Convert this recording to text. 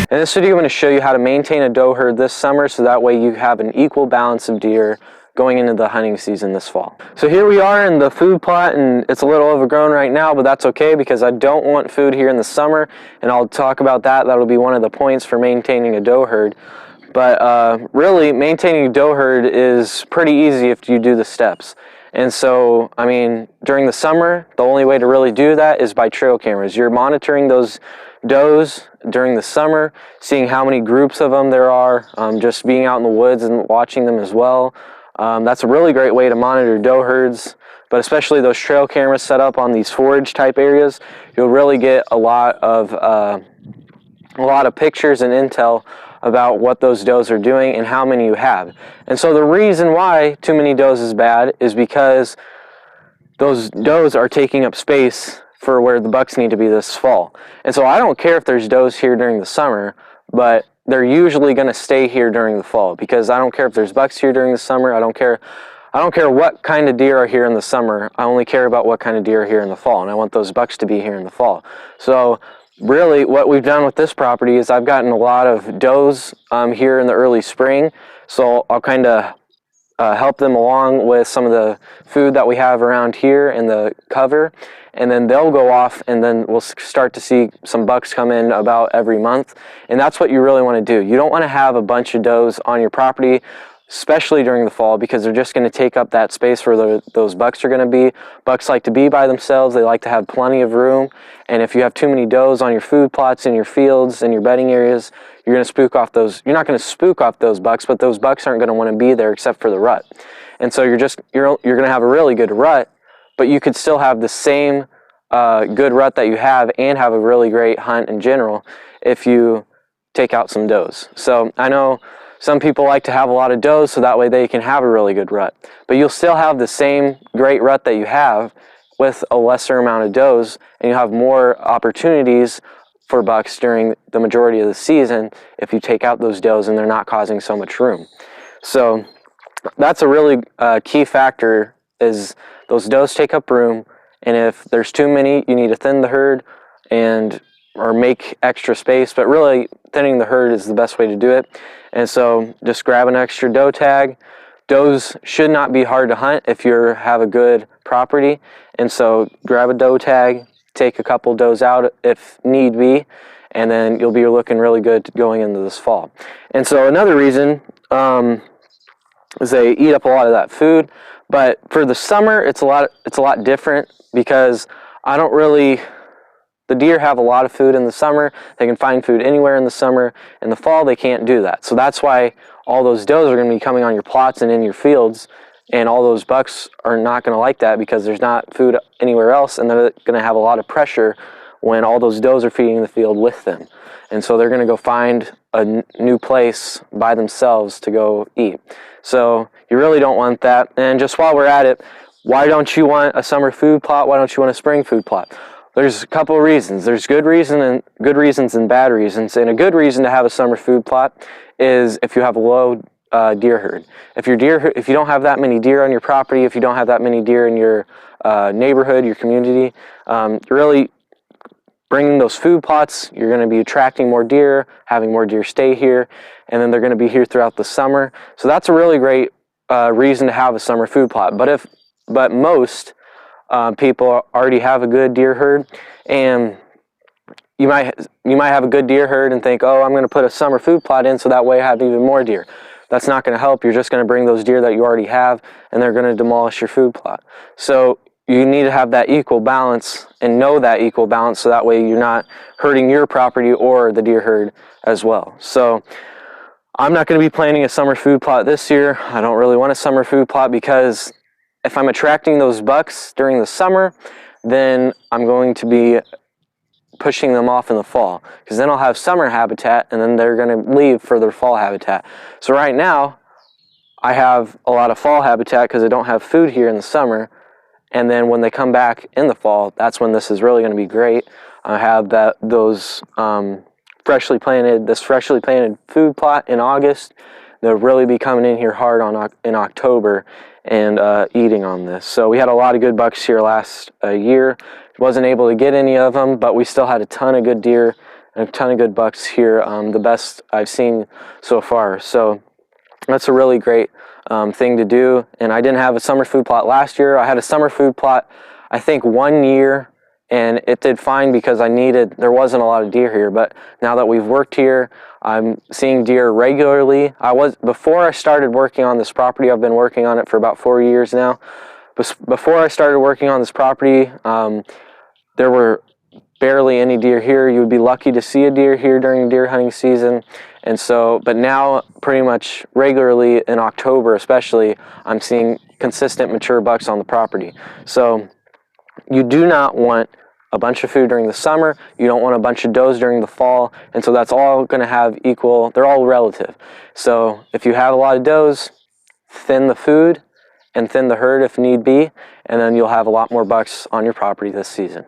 In this video, I'm going to show you how to maintain a doe herd this summer so that way you have an equal balance of deer going into the hunting season this fall. So here we are in the food plot, and it's a little overgrown right now, but that's okay because I don't want food here in the summer, and I'll talk about that. That'll be one of the points for maintaining a doe herd. But really, maintaining a doe herd is pretty easy if you do the steps. And so, I mean, during the summer, the only way to really do that is by trail cameras. You're monitoring those does during the summer, seeing how many groups of them there are, just being out in the woods and watching them as well. That's a really great way to monitor doe herds, but especially those trail cameras set up on these forage type areas, you'll really get a lot of pictures and intel about what those does are doing and how many you have. And so the reason why too many does is bad is because those does are taking up space for where the bucks need to be this fall. And so I don't care if there's does here during the summer, but they're usually going to stay here during the fall, because I don't care if there's bucks here during the summer. I don't care what kind of deer are here in the summer. I only care about what kind of deer are here in the fall, and I want those bucks to be here in the fall. So really what we've done with this property is I've gotten a lot of does here in the early spring, so I'll kind of help them along with some of the food that we have around here in the cover, and then they'll go off, and then we'll start to see some bucks come in about every month. And that's what you really want to do. You don't want to have a bunch of does on your property, especially during the fall, because they're just going to take up that space where those bucks are going to be. Bucks like to be by themselves. They like to have plenty of room. And if you have too many does on your food plots, in your fields, in your bedding areas, you're going to spook off those. You're not going to spook off those bucks, but those bucks aren't going to want to be there except for the rut. And so you're going to have a really good rut, but you could still have the same good rut that you have and have a really great hunt in general if you take out some does. So I know some people like to have a lot of does so that way they can have a really good rut, but you'll still have the same great rut that you have with a lesser amount of does, and you'll have more opportunities for bucks during the majority of the season if you take out those does and they're not causing so much room. So that's a really key factor, is those does take up room, and if there's too many, you need to thin the herd or make extra space, but really thinning the herd is the best way to do it. And so just grab an extra doe tag. Does should not be hard to hunt if you have a good property, and so grab a doe tag, take a couple does out if need be, and then you'll be looking really good going into this fall. And so another reason is they eat up a lot of that food, but for the summer it's a lot different, because the deer have a lot of food in the summer. They can find food anywhere in the summer. In the fall, they can't do that. So that's why all those does are going to be coming on your plots and in your fields, and all those bucks are not going to like that because there's not food anywhere else, and they're going to have a lot of pressure when all those does are feeding the field with them. And so they're going to go find a new place by themselves to go eat. So you really don't want that. And just while we're at it, why don't you want a summer food plot? Why don't you want a spring food plot? There's a couple of reasons. There's good reasons and bad reasons. And a good reason to have a summer food plot is if you have a low deer herd. If you don't have that many deer on your property, if you don't have that many deer in your neighborhood, your community, you're really bringing those food plots. You're going to be attracting more deer, having more deer stay here, and then they're going to be here throughout the summer. So that's a really great reason to have a summer food plot. But most people already have a good deer herd, and you might have a good deer herd and think, oh, I'm going to put a summer food plot in so that way I have even more deer. That's not going to help. You're just going to bring those deer that you already have, and they're going to demolish your food plot. So you need to have that equal balance and know that equal balance, so that way you're not hurting your property or the deer herd as well. So I'm not going to be planning a summer food plot this year. I don't really want a summer food plot, because if I'm attracting those bucks during the summer, then I'm going to be pushing them off in the fall, because then I'll have summer habitat and then they're going to leave for their fall habitat. So right now I have a lot of fall habitat because I don't have food here in the summer, and then when they come back in the fall, that's when this is really going to be great. I have those freshly planted food plot in August. They'll really be coming in here hard in October and eating on this. So we had a lot of good bucks here last year. Wasn't able to get any of them, but we still had a ton of good deer and a ton of good bucks here, the best I've seen so far. So that's a really great thing to do. And I didn't have a summer food plot last year. I had a summer food plot, I think, 1 year, and it did fine because there wasn't a lot of deer here. But now that we've worked here, I'm seeing deer regularly. Before I started working on this property, I've been working on it for about 4 years now. Before I started working on this property, there were barely any deer here. You would be lucky to see a deer here during deer hunting season. And so, but now pretty much regularly in October especially, I'm seeing consistent mature bucks on the property. So you do not want a bunch of food during the summer. You don't want a bunch of does during the fall. And so that's all going to have equal, they're all relative. So if you have a lot of does, thin the food and thin the herd if need be, and then you'll have a lot more bucks on your property this season.